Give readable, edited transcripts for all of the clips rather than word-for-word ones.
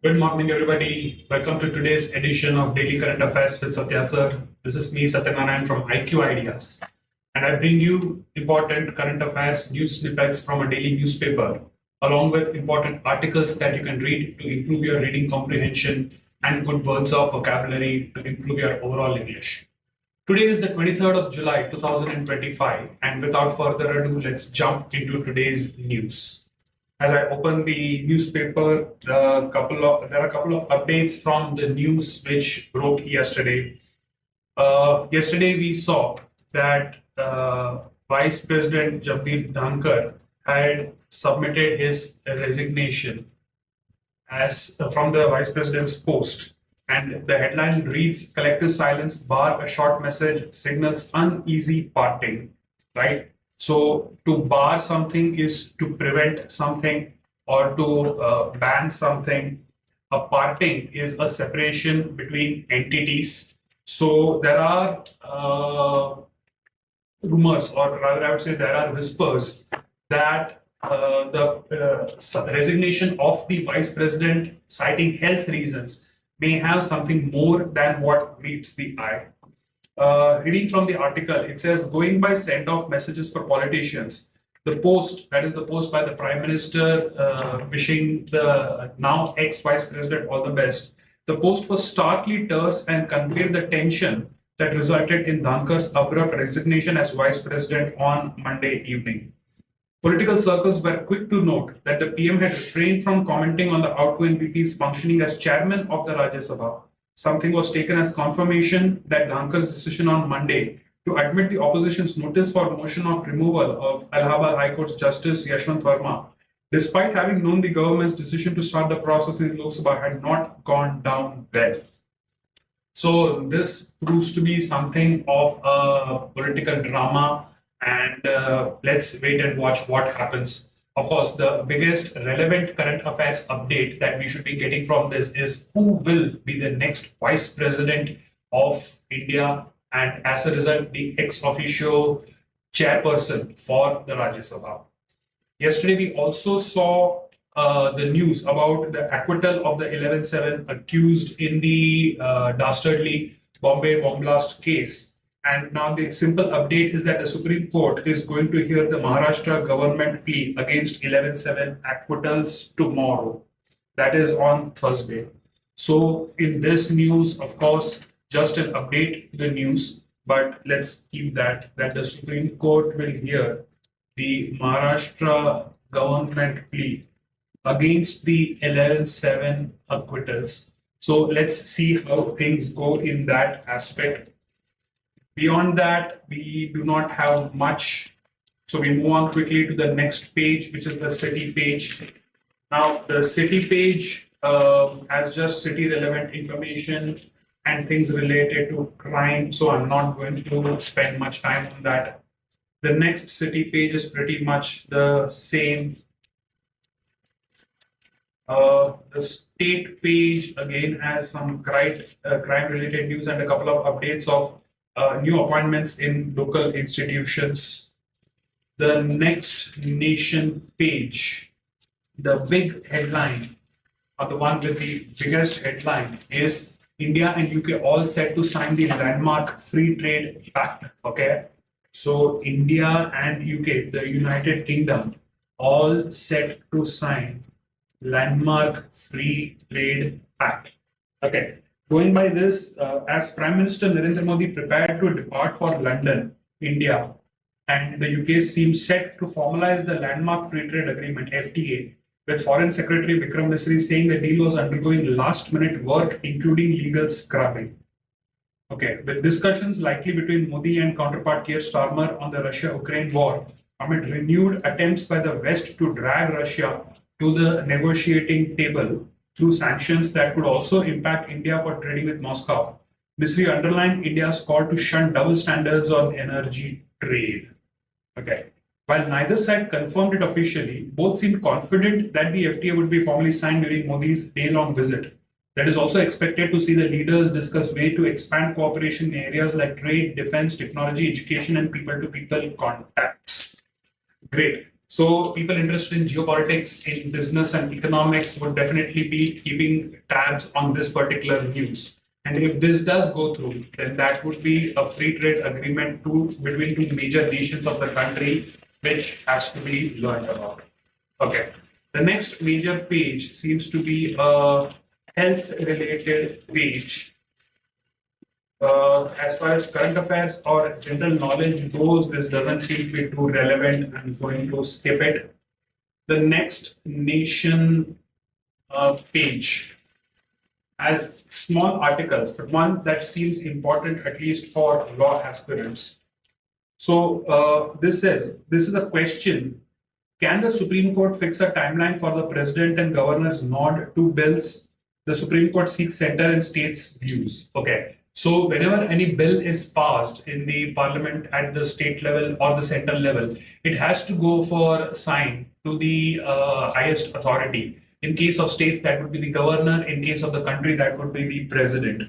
Good morning, everybody. Welcome to today's edition of Daily Current Affairs with Sathya sir. This is me, Sathyanarayan from IQ Ideas, and I bring you important current affairs news snippets from a daily newspaper, along with important articles that you can read to improve your reading comprehension and good words of vocabulary to improve your overall English. Today is the 23rd of July 2025, and without further ado, let's jump into today's news. As I open the newspaper, there are a couple of updates from the news which broke yesterday. Yesterday, we saw that Vice President Jagdeep Dhankar had submitted his resignation as from the Vice President's post. And the headline reads, "Collective silence bar a short message signals uneasy parting," right? So to bar something is to prevent something or to ban something. A parting is a separation between entities. So there are rumors, or rather I would say there are whispers that the resignation of the vice president citing health reasons may have something more than what meets the eye. Reading from the article, it says, going by send-off messages for politicians, the post, that is the post by the Prime Minister wishing the now ex-Vice President all the best, the post was starkly terse and conveyed the tension that resulted in Dhankar's abrupt resignation as Vice President on Monday evening. Political circles were quick to note that the PM had refrained from commenting on the outgoing VP's functioning as chairman of the Rajya Sabha. Something was taken as confirmation that Dhankar's decision on Monday to admit the opposition's notice for motion of removal of Allahabad High Court's Justice Yashwant Verma, despite having known the government's decision to start the process in Lok Sabha, had not gone down well. So this proves to be something of a political drama, and let's wait and watch what happens. Of course, the biggest relevant current affairs update that we should be getting from this is who will be the next vice president of India, and as a result, the ex officio chairperson for the Rajya Sabha. Yesterday, we also saw the news about the acquittal of the 11-7 accused in the dastardly Bombay bomb blast case. And now the simple update is that the Supreme Court is going to hear the Maharashtra government plea against 11-7 acquittals tomorrow. That is on Thursday. So in this news, of course, just an update to the news, but let's keep that the Supreme Court will hear the Maharashtra government plea against the 11-7 acquittals. So let's see how things go in that aspect. Beyond that, we do not have much. So we move on quickly to the next page, which is the city page. Now, the city page has just city relevant information and things related to crime. So I'm not going to spend much time on that. The next city page is pretty much the same. The state page again has some crime related news and a couple of updates of new appointments in local institutions. The next nation page, the big headline, or the one with the biggest headline, is India and UK all set to sign the landmark free trade pact. Okay, so India and UK, the United Kingdom, all set to sign landmark free trade pact. Okay. Going by this, as Prime Minister Narendra Modi prepared to depart for London, India, and the UK seems set to formalize the landmark free trade agreement (FTA), with Foreign Secretary Vikram Misri saying the deal was undergoing last-minute work, including legal scrubbing. Okay, with discussions likely between Modi and counterpart Keir Starmer on the Russia-Ukraine war, amid renewed attempts by the West to drag Russia to the negotiating table through sanctions that could also impact India for trading with Moscow, Misri underlined India's call to shun double standards on energy trade. Okay. While neither side confirmed it officially, both seemed confident that the FTA would be formally signed during Modi's day-long visit. That is also expected to see the leaders discuss ways to expand cooperation in areas like trade, defense, technology, education, and people-to-people contacts. Great. So people interested in geopolitics, in business and economics would definitely be keeping tabs on this particular news. And if this does go through, then that would be a free trade agreement between two major nations of the country, which has to be learned about. Okay. The next major page seems to be a health related page. As far as current affairs or general knowledge goes, this doesn't seem to be too relevant. I'm going to skip it. The next nation page has small articles, but one that seems important, at least for law aspirants. So this says, this is a question. Can the Supreme Court fix a timeline for the president and governor's nod to bills? The Supreme Court seeks center and states' views. Okay. So whenever any bill is passed in the parliament at the state level or the central level, it has to go for sign to the highest authority. In case of states, that would be the governor. In case of the country, that would be the president.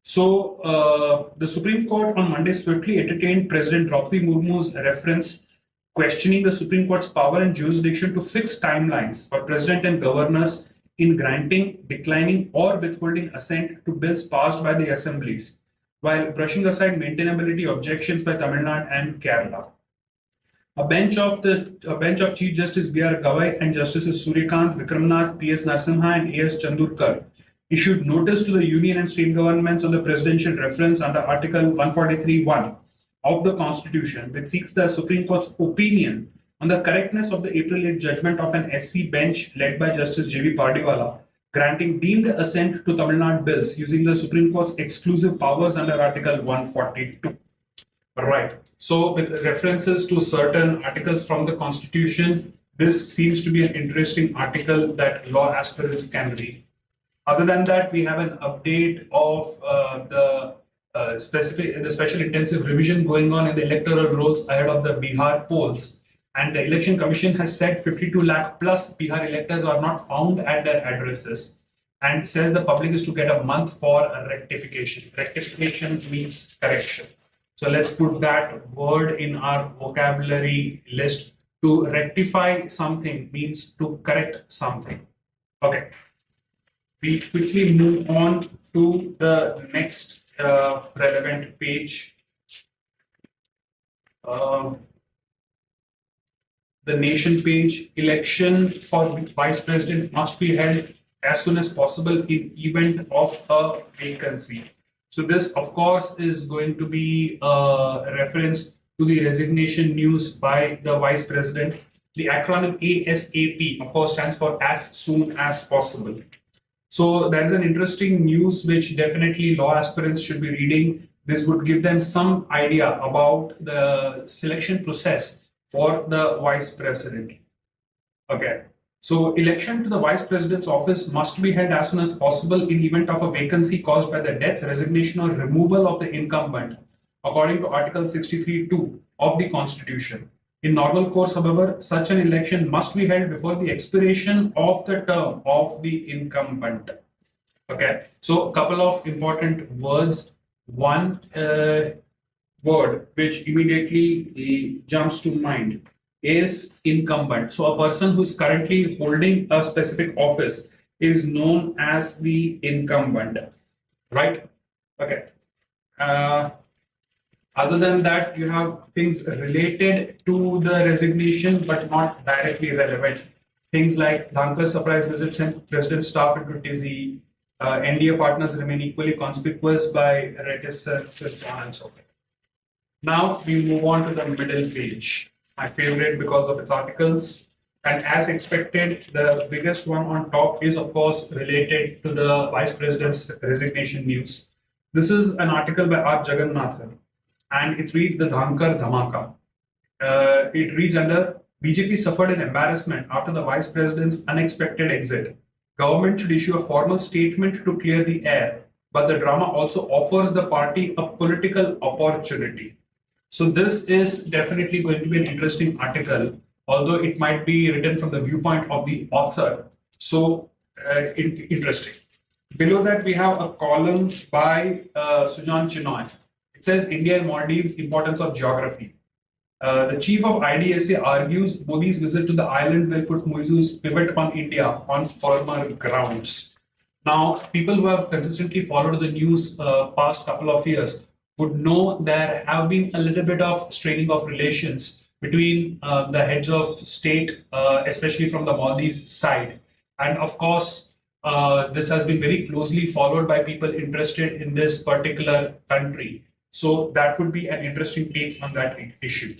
So the Supreme Court on Monday swiftly entertained President Draupadi Murmu's reference questioning the Supreme Court's power and jurisdiction to fix timelines for president and governors in granting, declining, or withholding assent to bills passed by the assemblies, while brushing aside maintainability objections by Tamil Nadu and Kerala. A bench of Chief Justice B.R. Gavai and Justices Suryakant, Vikramnath, P.S. Narasimha, and A.S. Chandurkar issued notice to the union and state governments on the presidential reference under Article 143(1) of the Constitution, which seeks the Supreme Court's opinion on the correctness of the April 8 judgment of an SC bench led by Justice J.V. Pardiwala, granting deemed assent to Tamil Nadu bills using the Supreme Court's exclusive powers under Article 142. Right. So, with references to certain articles from the Constitution, this seems to be an interesting article that law aspirants can read. Other than that, we have an update of the special intensive revision going on in the electoral rolls ahead of the Bihar polls. And the Election Commission has said 52 lakh plus Bihar electors are not found at their addresses, and says the public is to get a month for a rectification. Rectification means correction. So let's put that word in our vocabulary list. To rectify something means to correct something. Okay. We quickly move on to the next relevant page. The nation page. Election for vice president must be held as soon as possible in event of a vacancy. So this, of course, is going to be a reference to the resignation news by the vice president. The acronym ASAP, of course, stands for as soon as possible. So that is an interesting news which definitely law aspirants should be reading. This would give them some idea about the selection process for the vice president. Okay. So election to the vice president's office must be held as soon as possible in event of a vacancy caused by the death, resignation, or removal of the incumbent, according to Article 63(2) of the Constitution. In normal course, however, such an election must be held before the expiration of the term of the incumbent. Okay, so a couple of important words. One word which immediately jumps to mind is incumbent. So a person who is currently holding a specific office is known as the incumbent, right? Okay. Other than that, you have things related to the resignation, but not directly relevant. Things like Dhankar's surprise visit sent president staff into dizzy. NDA partners remain equally conspicuous by reticence, and so on and so forth. Now we move on to the middle page, my favorite because of its articles. And as expected, the biggest one on top is, of course, related to the vice president's resignation news. This is an article by R. Jagannathan, and it reads the Dhankar Dhamaka. It reads under BJP suffered an embarrassment after the vice president's unexpected exit. Government should issue a formal statement to clear the air, but the drama also offers the party a political opportunity. So this is definitely going to be an interesting article, although it might be written from the viewpoint of the author. So interesting. Below that, we have a column by Sujan Chinoy. It says India and Maldives, importance of geography. The chief of IDSA argues Modi's visit to the island will put Muizu's pivot on India on firmer grounds. Now, people who have consistently followed the news past couple of years would know there have been a little bit of straining of relations between the heads of state, especially from the Maldives side. And of course, this has been very closely followed by people interested in this particular country. So that would be an interesting take on that issue.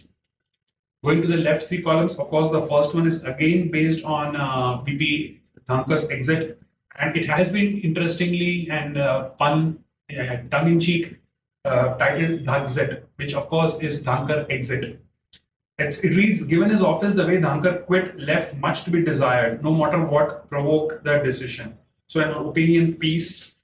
Going to the left three columns, of course, the first one is again based on VP Dhankar's exit. And it has been interestingly and tongue-in-cheek titled Dhakzit, which of course is Dhankar exit. It reads, given his office, the way Dhankar quit left much to be desired, no matter what provoked the decision. So an opinion piece.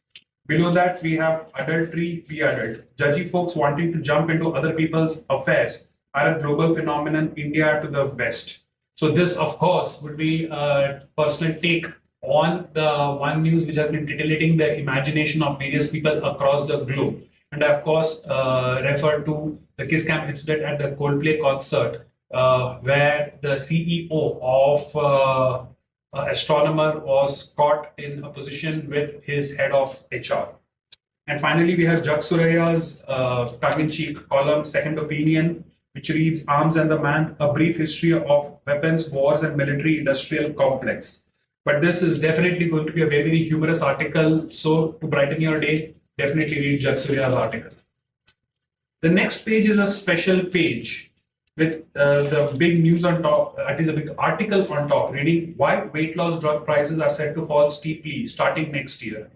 Below that, we have adultery, be adult. Judgy folks wanting to jump into other people's affairs are a global phenomenon, India to the west. So this, of course, would be a personal take on the one news which has been titillating the imagination of various people across the globe. And I, of course, refer to the Kiss Cam incident at the Coldplay concert, where the CEO of astronomer was caught in a position with his head of HR. And finally, we have Jack Suraya's tongue-in-cheek column, Second Opinion, which reads Arms and the Man, a brief history of weapons, wars, and military industrial complex. But this is definitely going to be a very, very humorous article. So to brighten your day, definitely read Jack Suraya's article. The next page is a special page with the big news on top. It is a big article on top reading why weight loss drug prices are set to fall steeply starting next year.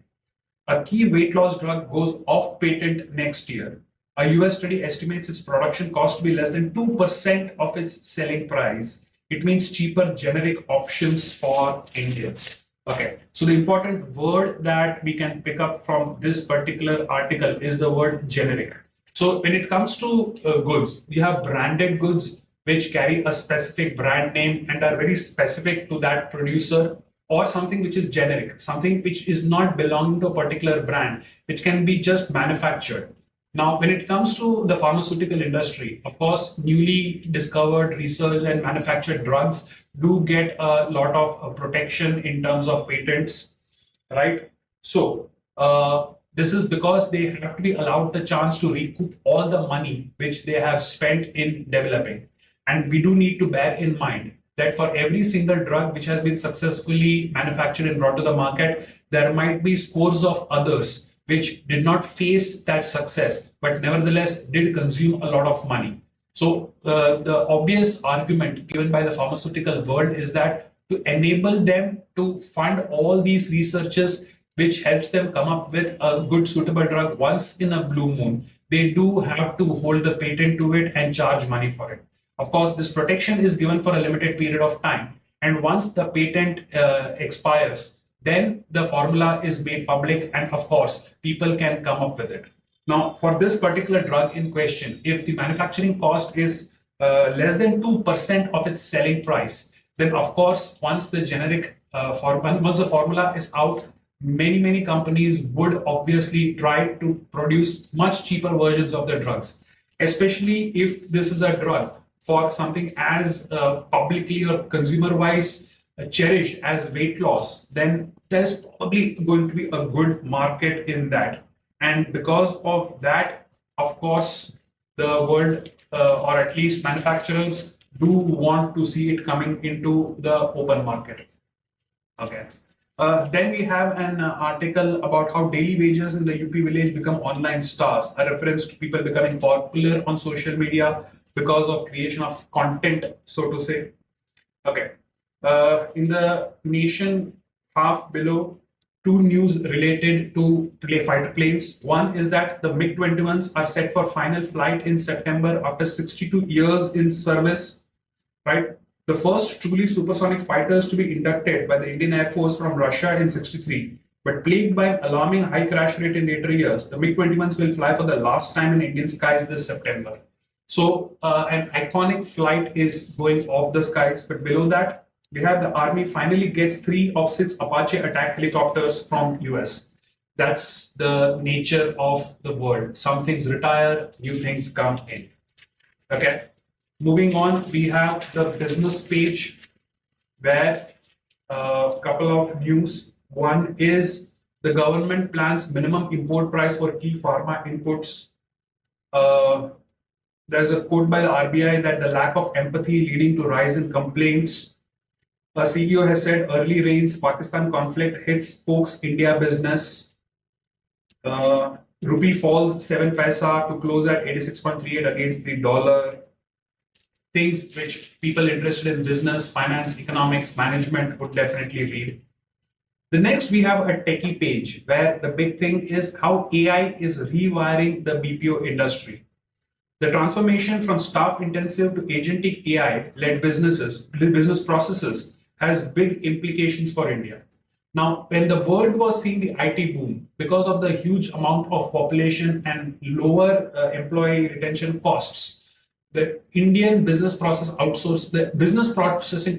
A key weight loss drug goes off patent next year. A US study estimates its production cost to be less than 2% of its selling price. It means cheaper generic options for Indians. Okay, so the important word that we can pick up from this particular article is the word generic. So when it comes to goods, we have branded goods which carry a specific brand name and are very specific to that producer, or something which is generic, something which is not belonging to a particular brand, which can be just manufactured. Now, when it comes to the pharmaceutical industry, of course, newly discovered, researched, and manufactured drugs do get a lot of protection in terms of patents, right? So, this is because they have to be allowed the chance to recoup all the money which they have spent in developing. And we do need to bear in mind that for every single drug which has been successfully manufactured and brought to the market, there might be scores of others which did not face that success, but nevertheless did consume a lot of money. So the obvious argument given by the pharmaceutical world is that to enable them to fund all these researches, which helps them come up with a good suitable drug once in a blue moon, they do have to hold the patent to it and charge money for it. Of course, this protection is given for a limited period of time. And once the patent expires, then the formula is made public, and of course, people can come up with it. Now, for this particular drug in question, if the manufacturing cost is less than 2% of its selling price, then of course, once the once the formula is out, many companies would obviously try to produce much cheaper versions of the drugs, especially if this is a drug for something as publicly or consumer-wise cherished as weight loss, then there's probably going to be a good market in that. And because of that, of course, the world, or at least manufacturers, do want to see it coming into the open market. Okay. Then we have an article about how daily wages in the UP village become online stars, a reference to people becoming popular on social media because of creation of content, so to say. Okay. In the nation, half below, two news related to fighter planes. One is that the MiG-21s are set for final flight in September after 62 years in service, right? The first truly supersonic fighters to be inducted by the Indian Air Force from Russia in 63. But plagued by an alarming high crash rate in later years, the MiG-21s will fly for the last time in Indian skies this September. So an iconic flight is going off the skies, but below that, we have the Army finally gets 3 of 6 Apache attack helicopters from US. That's the nature of the world. Some things retire, new things come in. Okay. Moving on, we have the business page where a couple of news. One is the government plans minimum import price for key pharma inputs. Uh, there's a quote by the RBI that the lack of empathy leading to rise in complaints. A CEO has said early rains, Pakistan conflict hits spokes India business. Rupee falls 7 paisa to close at 86.38 against the dollar. Things which people interested in business, finance, economics, management would definitely read. The next, we have a techie page where the big thing is how AI is rewiring the BPO industry. The transformation from staff intensive to agentic AI led business processes has big implications for India. Now, when the world was seeing the IT boom, because of the huge amount of population and lower employee retention costs, the Indian the business processing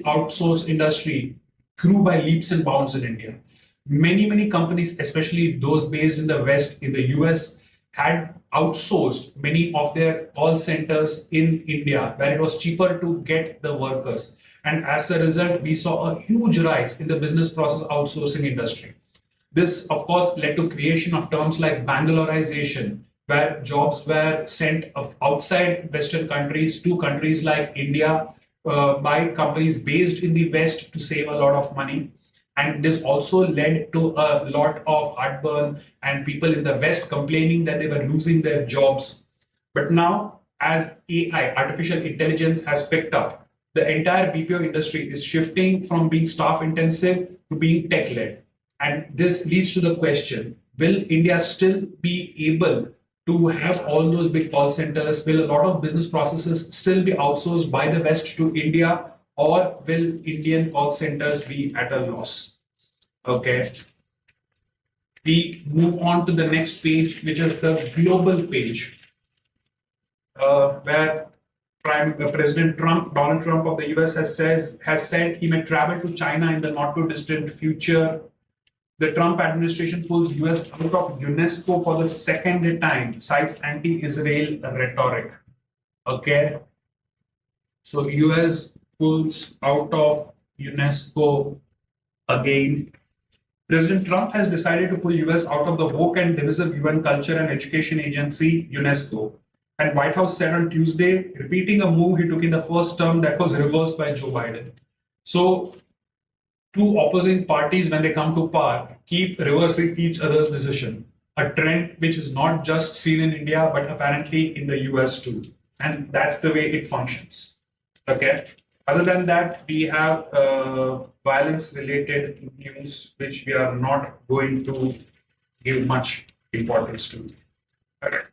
outsource industry grew by leaps and bounds in India. Many companies, especially those based in the West, in the US, had outsourced many of their call centers in India, where it was cheaper to get the workers. And as a result, we saw a huge rise in the business process outsourcing industry. This, of course, led to creation of terms like Bangalorization, where jobs were sent outside Western countries to countries like India by companies based in the West to save a lot of money. And this also led to a lot of heartburn and people in the West complaining that they were losing their jobs. But now, as AI, artificial intelligence, has picked up, the entire BPO industry is shifting from being staff intensive to being tech led. And this leads to the question, will India still be able to have all those big call centers? Will a lot of business processes still be outsourced by the West to India? Or will Indian call centers be at a loss? Okay. We move on to the next page, which is the global page, where President Donald Trump of the US has said he may travel to China in the not too distant future. The Trump administration pulls US out of UNESCO for the second time, cites anti-Israel rhetoric. Okay. So US pulls out of UNESCO again. President Trump has decided to pull US out of the woke and divisive UN Culture and Education Agency, UNESCO. And White House said on Tuesday, repeating a move he took in the first term that was reversed by Joe Biden. So two opposing parties, when they come to power, keep reversing each other's decision. A trend which is not just seen in India, but apparently in the US too. And that's the way it functions. Okay. Other than that, we have violence-related news, which we are not going to give much importance to. Okay.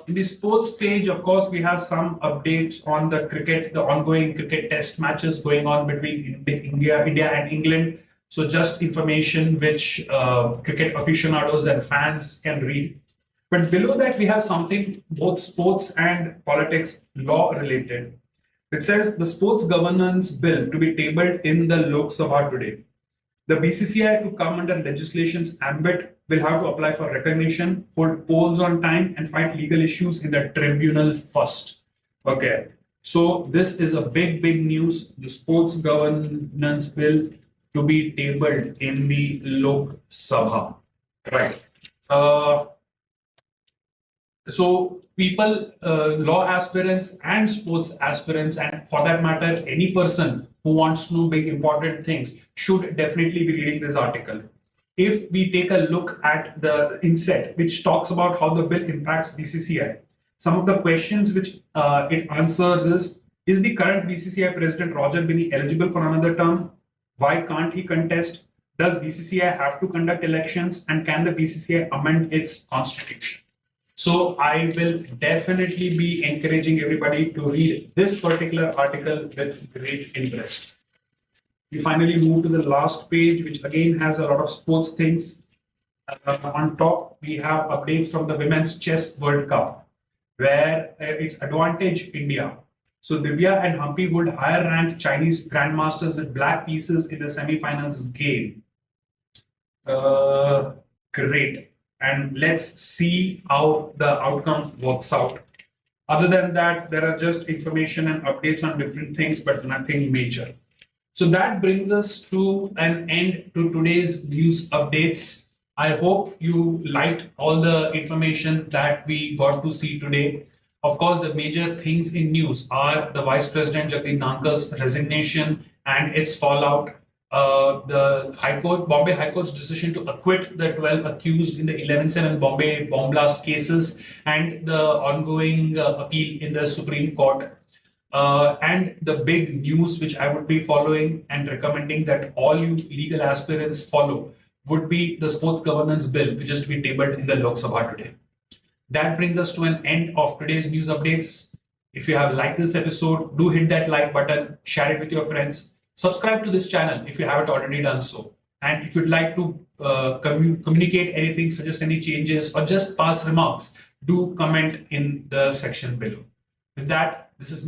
In the sports page, of course, we have some updates on the ongoing cricket test matches going on between India and England. So just information which cricket aficionados and fans can read. But below that, we have something both sports and politics law related. It says the sports governance bill to be tabled in the Lok Sabha today. The BCCI to come under legislation's ambit will have to apply for recognition, hold polls on time, and fight legal issues in the tribunal first. Okay, so this is a big news. The sports governance bill to be tabled in the Lok Sabha. Right. So people, law aspirants and sports aspirants, and for that matter, any person who wants to know big important things should definitely be reading this article. If we take a look at the inset, which talks about how the bill impacts BCCI, some of the questions which it answers is the current BCCI president Roger Binney eligible for another term? Why can't he contest? Does BCCI have to conduct elections? And can the BCCI amend its constitution? So I will definitely be encouraging everybody to read this particular article with great interest. We finally move to the last page, which again has a lot of sports things. On top, we have updates from the Women's Chess World Cup, where it's advantage India. So Divya and Humpy would higher ranked Chinese grandmasters with black pieces in the semifinals game. Great. And let's see how the outcome works out. Other than that, there are just information and updates on different things, but nothing major. So that brings us to an end to today's news updates. I hope you liked all the information that we got to see today. Of course, the major things in news are the Vice President Jagdeep Dhankar's resignation and its fallout, the High Court, Bombay High Court's decision to acquit the 12 accused in the 11/7 Bombay bomb blast cases, and the ongoing appeal in the Supreme Court. And the big news which I would be following and recommending that all you legal aspirants follow would be the sports governance bill, which is to be tabled in the Lok Sabha today. That brings us to an end of today's news updates. If you have liked this episode, do hit that like button, share it with your friends, subscribe to this channel if you haven't already done so. And if you'd like to communicate anything, suggest any changes, or just pass remarks, do comment in the section below. With that, this is me.